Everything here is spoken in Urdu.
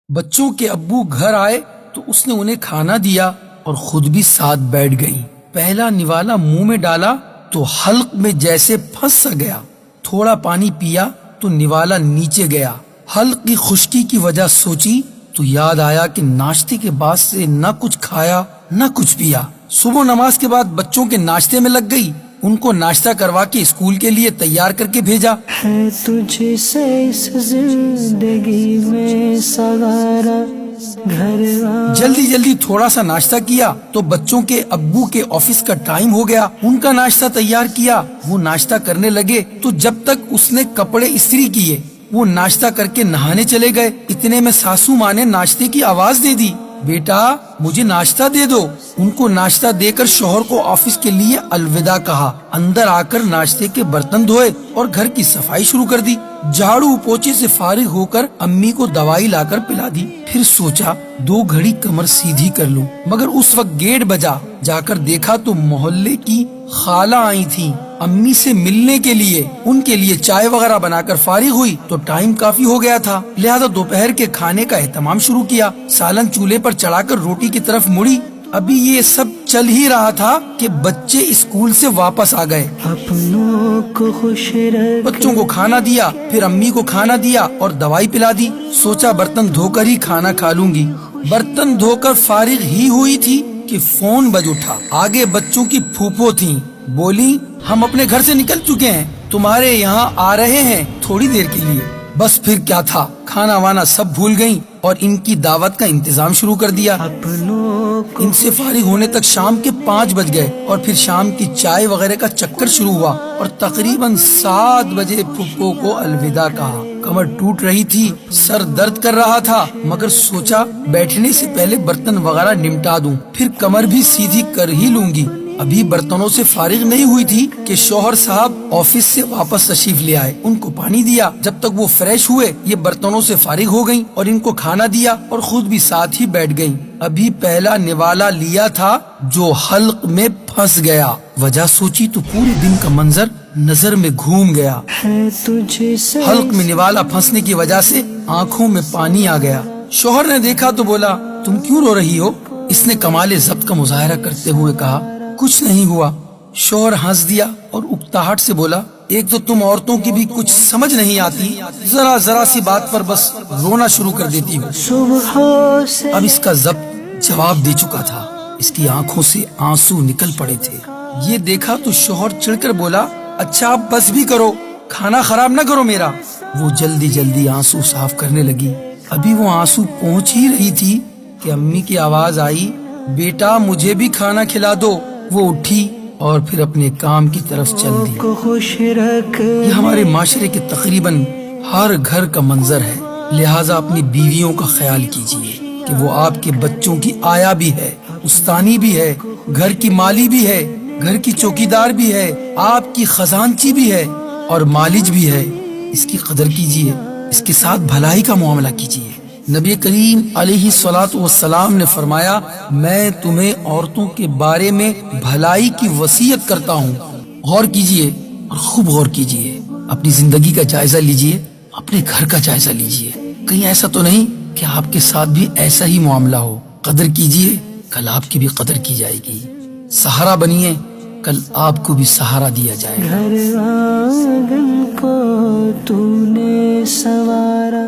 بچوں کے ابو گھر آئے تو اس نے انہیں کھانا دیا اور خود بھی ساتھ بیٹھ گئی۔ پہلا نوالا منہ میں ڈالا تو حلق میں جیسے پھنس سا گیا۔ تھوڑا پانی پیا تو نوالا نیچے گیا۔ حلق کی خشکی کی وجہ سوچی تو یاد آیا کہ ناشتے کے بعد سے نہ کچھ کھایا نہ کچھ پیا۔ صبح نماز کے بعد بچوں کے ناشتے میں لگ گئی، ان کو ناشتہ کروا کے اسکول کے لیے تیار کر کے بھیجا۔ ہے تجھ سے اس زندگی میں سوارا گھر جلدی جلدی تھوڑا سا ناشتہ کیا تو بچوں کے ابو کے آفس کا ٹائم ہو گیا۔ ان کا ناشتہ تیار کیا، وہ ناشتہ کرنے لگے تو جب تک اس نے کپڑے استری کیے وہ ناشتہ کر کے نہانے چلے گئے۔ اتنے میں ساسو ماں نے ناشتے کی آواز دے دی، بیٹا مجھے ناشتہ دے دو۔ ان کو ناشتہ دے کر شوہر کو آفس کے لیے الوداع کہا، اندر آ کر ناشتے کے برتن دھوئے اور گھر کی صفائی شروع کر دی۔ جھاڑو پوچھے سے فارغ ہو کر امی کو دوائی لا کر پلا دی۔ پھر سوچا 2 گھڑی کمر سیدھی کر لوں، مگر اس وقت گیٹ بجا۔ جا کر دیکھا تو محلے کی خالہ آئی تھی امی سے ملنے کے لیے۔ ان کے لیے چائے وغیرہ بنا کر فارغ ہوئی تو ٹائم کافی ہو گیا تھا، لہذا دوپہر کے کھانے کا اہتمام شروع کیا۔ سالن چولہے پر چڑھا کر روٹی کی طرف مڑی۔ ابھی یہ سب چل ہی رہا تھا کہ بچے اسکول سے واپس آ گئے۔ اپنوں کو خوش رکھ بچوں کو کھانا دیا، پھر امی کو کھانا دیا اور دوائی پلا دی۔ سوچا برتن دھو کر ہی کھانا کھا لوں گی۔ برتن دھو کر فارغ ہی ہوئی تھی کہ فون بج اٹھا۔ آگے بچوں کی پھوپھو تھیں، بولی ہم اپنے گھر سے نکل چکے ہیں، تمہارے یہاں آ رہے ہیں تھوڑی دیر کے لیے۔ بس پھر کیا تھا، کھانا وانا سب بھول گئیں اور ان کی دعوت کا انتظام شروع کر دیا۔ اپنوں کو ان سے فارغ ہونے تک شام کے 5 بج گئے اور پھر شام کی چائے وغیرہ کا چکر شروع ہوا اور تقریباً 7 بجے پھپھو کو الوداع کہا۔ کمر ٹوٹ رہی تھی، سر درد کر رہا تھا، مگر سوچا بیٹھنے سے پہلے برتن وغیرہ نمٹا دوں، پھر کمر بھی سیدھی کر ہی لوں گی۔ ابھی برتنوں سے فارغ نہیں ہوئی تھی کہ شوہر صاحب آفس سے واپس تشریف لے آئے۔ ان کو پانی دیا، جب تک وہ فریش ہوئے یہ برتنوں سے فارغ ہو گئیں اور ان کو کھانا دیا اور خود بھی ساتھ ہی بیٹھ گئیں۔ ابھی پہلا نوالا لیا تھا جو حلق میں پھنس گیا۔ وجہ سوچی تو پورے دن کا منظر نظر میں گھوم گیا۔ ہے تجھ سے حلق میں نوالا پھنسنے کی وجہ سے آنکھوں میں پانی آ گیا۔ شوہر نے دیکھا تو بولا تم کیوں رو رہی ہو؟ اس نے کمال ضبط کا مظاہرہ کرتے ہوئے کہا کچھ نہیں ہوا۔ شوہر ہنس دیا اور اکتاہٹ سے بولا ایک تو تم عورتوں کی بھی کچھ سمجھ نہیں آتی، ذرا سی بات پر بس رونا شروع کر دیتی ہو۔ صبح سے اب اس کا ضبط جواب دے چکا تھا، اس کی آنکھوں سے آنسو نکل پڑے تھے۔ یہ دیکھا تو شوہر چڑھ کر بولا اچھا اب بس بھی کرو، کھانا خراب نہ کرو میرا۔ وہ جلدی جلدی آنسو صاف کرنے لگی۔ ابھی وہ آنسو پہنچ ہی رہی تھی کہ امی کی آواز آئی بیٹا مجھے بھی کھانا کھلا دو۔ وہ اٹھی اور پھر اپنے کام کی طرف چل دی۔ کو خوش رکھ یہ ہمارے معاشرے کے تقریباً ہر گھر کا منظر ہے، لہٰذا اپنی بیویوں کا خیال کیجیے کہ وہ آپ کے بچوں کی آیا بھی ہے، استانی بھی ہے، گھر کی مالی بھی ہے، گھر کی چوکیدار بھی ہے، آپ کی خزانچی بھی ہے اور مالج بھی ہے۔ اس کی قدر کیجیے، اس کے ساتھ بھلائی کا معاملہ کیجیے۔ نبی کریم علیہ الصلوۃ والسلام نے فرمایا میں تمہیں عورتوں کے بارے میں بھلائی کی وصیت کرتا ہوں۔ غور کیجیے اور خوب غور کیجیے، اپنی زندگی کا جائزہ لیجیے، اپنے گھر کا جائزہ لیجیے، کہیں ایسا تو نہیں کہ آپ کے ساتھ بھی ایسا ہی معاملہ ہو۔ قدر کیجیے، کل آپ کی بھی قدر کی جائے گی۔ سہارا بنیے، کل آپ کو بھی سہارا دیا جائے گا۔ گھر آنگن کو تو نے سنوارا